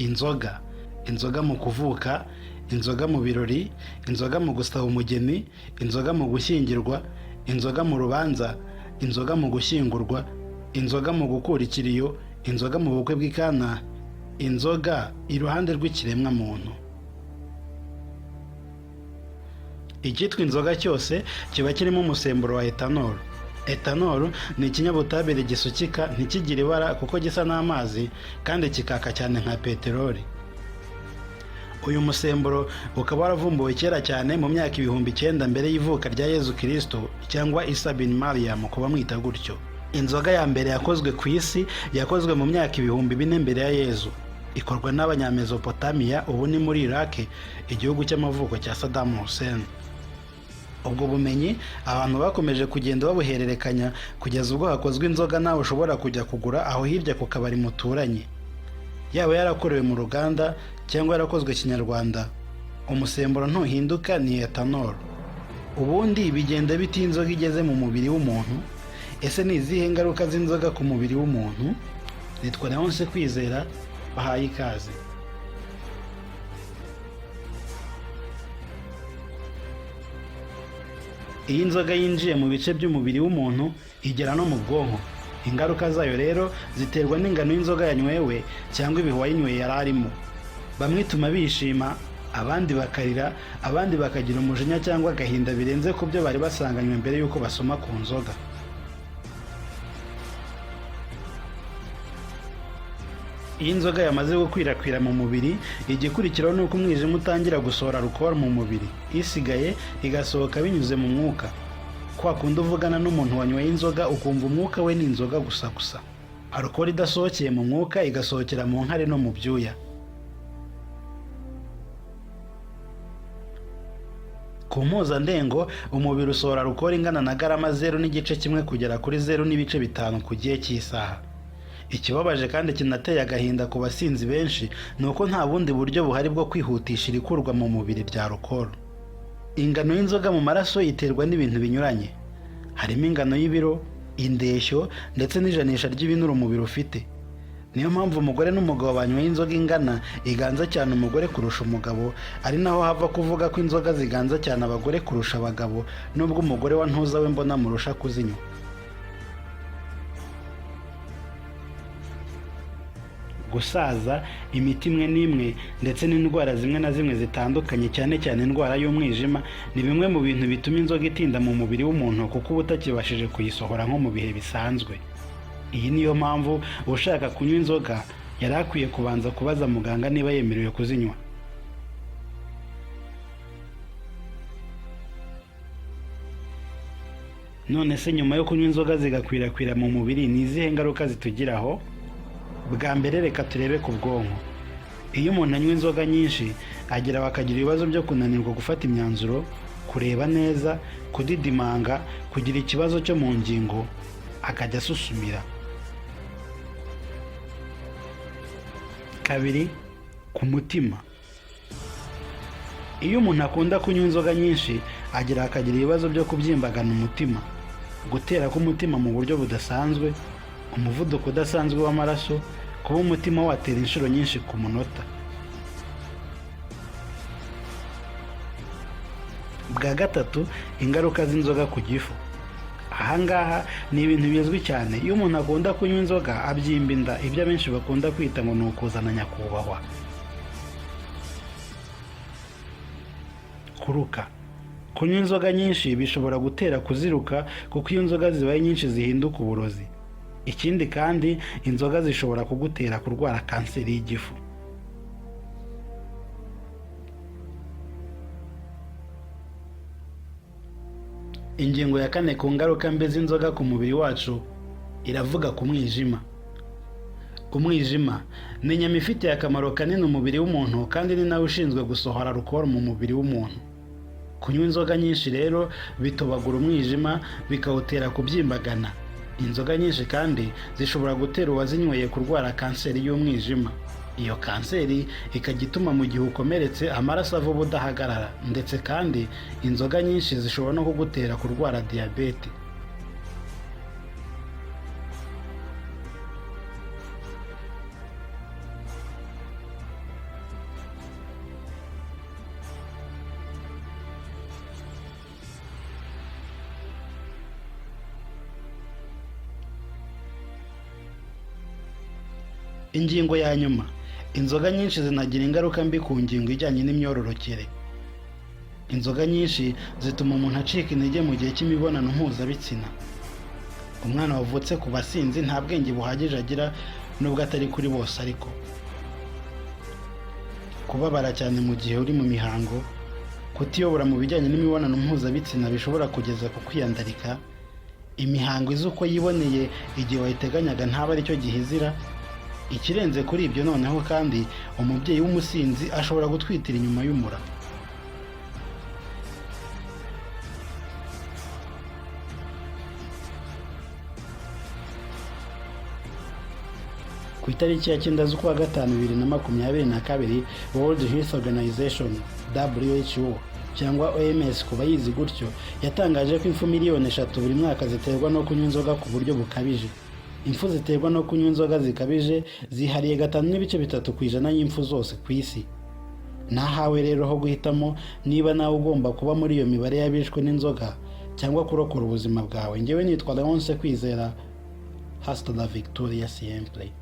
inzoga mu kuvuka, inzoga mu birori, inzoga mu gusaba umugeni, inzoga mu gushyingirwa, inzoga mu rubanza, inzoga mu gushyingurwa, inzoga mu gukura ikiriyo, inzoga mu bukwe bw'ikana, inzoga iruhande rw'ikiremwa muntu. Icyitwa inzoga cyose kiba kirimo umusemburo wa etanol. Etanol ni ikinyabutabire gisukika, ntikigire ibara kuko gisa n'amazi kandi kikaka cyane nka peteroli. Uyu musemburo ukaba waravumbuwe kera cyane mu myaka 9,000 mbere y'ivuka rya Yezu Kristo, cyangwa Isa bin Mariam kuba mwita gutyo. Inzoga ya mbere yakozwe ku isi yakozwe mu myaka 4,000 mbere ya Yezu. Ikorwa n'abanyamezopotamiya, ubu ni muri Iraq, igihugu cy'amavuko cya Saddam Hussein. Ubwo bumenyi abantu bakomeje kugenda babuhererekanya kugeza ubwo hakozwe inzoga nawe ushobora kujya kugura aho hirya ku kabari muturanye. Yaba yarakorewe mu ruganda cyangwa yarakozwe kinyarwanda, umusemburo ntuhinduka, ni etanol. Ubundi bigenda biti inzoga igeze mu mubiri w'umuntu? Ese ni izihe ngaruka z'inzoga ku mubiri w'umuntu? Nitwa Leonce Kwizera, bahaye ikaze. Iyi nzoga yinjiye mu bice by'umubiri w'umuntu igera no mu bwonko. Ingaruka zayo rero ziterwa n'ingano y'inzoga yanywewe cyangwa ibihe uwayinyweye yari arimo. Bamwe ituma bishima, abandi bakarira, abandi bakagira umujinya cyangwa agahinda birenze ku byo bari basanganywe mbere y'uko basoma ku nzoga. Iyi nzoga yamaze gukwirakwira mu mubiri, igikurikiraho ni uko umwijima utangira gusohora alcohol mu mubiri, isigaye igasohoka binyuze mu mwuka. Kwa kundi uvugana n'umuntu wanyweye inzoga ukumva umwuka we ni inzoga gusa. Alcohol idasohokeye mu mwuka igasohokera mu nkari no mu byuya. Ku mpuzandengo umubiri usohora alcohol ingana na garama 0.1 kugera kuri 0.5 ku gihe cy'isaha. Ikibabaje kandi kinateye agahinda ku basinzi benshi ni uko nta bundi buryo buhari bwo kwihutisha irikurwa mu mubiri rya alcohol. Ingano y'inzoga mu maraso iterwa n'ibintu binyuranye. Harimo ingano y'ibiro, indeshyo ndetse n'ijanisha ry'ibinure umubiri ufite. Niyo mpamvu umugore n'umugabo banyweye inzoga ingana iganza cyane umugore kurusha umugabo, ari naho hava kuvuga ko inzoga ziganza cyane abagore kurusha abagabo, nubwo umugore wa ntuza we mbona murusha kuzinywa. Gusaza, imiti imwe n'imwe ndetse n'indwara zimwe na zimwe zitandukanye, cyane cyane indwara y'umwijima, ni bimwe mu bintu bituma inzoga itinda mu mubiri w'umuntu kuko uba utakibashije kuyisohora nko mu bihe bisanzwe. Iyi niyo mpamvu ushaka kunywa inzoga yari akwiye kubanza kubaza muganga niba yemerewe kuzinywa. None se nyuma yo kunywa inzoga zigakwirakwira mu mubiri, ni izihe ngaruka zitugiraho? Bwa mbere reka turebe ku bwonko. Iyo umuntu anywa inzoga nyinshi akagira ibibazo byo kunanirwa gufata imyanzuro, kureba neza, kudidimanga, kugira ikibazo cyo mu ngingo, akajya asusumira. Kabiri, ku mutima. Iyo umuntu akunda kunywa inzoga nyinshi akagira ibibazo byo kubyimbagana umutima, gutera k'umutima mu buryo budasanzwe, umuvuduko udasanzwe w'amaraso, kuba umutima watera inshuro nyinshi ku munota. Bwa gatatu, ingaruka z'inzoga ku gifu. Ahangaha ni ibintu bizwi cyane. Iyo umuntu akunda kunywa inzoga abyimba inda, ibyo abenshi bakunda kwita ngo ni ukuzana nyakubahwa. Kuruka. Kunywa inzoga nyinshi bishobora gutera kuziruka kuko iyo inzoga zibaye nyinshi zihinduka uburozi. Ikindi kandi inzoga zishobora kugutera kurwara kanseri y'igifu. Ingingo ya 4 ku ngaruka mbi z'inzoga ku mubiri wacu iravuga ku mwijima. Umwijima ni inyama ifitiye akamaro kanini umubiri w'umuntu kandi ni nawe ushinzwe gusohora alcohol mu mubiri w'umuntu. Kunywa inzoga nyinshi rero bitobagura umwijima, bikawutera kubyimbagana. Inzoga nyinshi kandi zishobora gutera uwazinyweye kurwara kanseri y'umwijima. Iyo kanseri ikajya ituma mu gihe ukomeretse amaraso ava ubudahagarara, ndetse kandi inzoga nyinshi zishobora no kugutera kurwara diyabete. Ingingo ya nyuma, inzoga nyinshi zinagira ingaruka mbi ku ngingo ijyanye n'imyororokere. Inzoga nyinshi zituma umuntu acika intege mu gihe cy'imibonano mpuzabitsina. Umwana wavutse ku basinzi nta bwenge buhagije agira, nubwo atari kuri bose. Ariko kubabara cyane mu gihe uri mu mihango, kutiyobora mu bijyanye n'imibonano mpuzabitsina bishobora kugeza ku kwiyandarika, imihango izi uko yiboneye igihe wayiteganyaga ntaba aricyo gihe izira. Ikirenze kuri ibyo noneho kandi, umubyeyi w'umusinzi ashobora gutwitira inyuma y'umura. Ku itariki ya 9 z'ukwa gatanu 2022, World Health Organization (WHO) cyangwa OMS ku bayizi gutyo, yatangaje ko impfu miliyoni 3 buri mwaka ziterwa no kunywa inzoga ku buryo bukabije. Impfu ziterwa no kunywa inzoga zikabije zihariye 5.3% y'impfu zose ku isi. Nahawe rero ho guhitamo niba nawe ugomba kuba muri iyo mibare y'abishwe n'inzoga cyangwa kurokora ubuzima bwawe. Njyewe nitwa Leonce Kwizera, hasta la victoria siempre.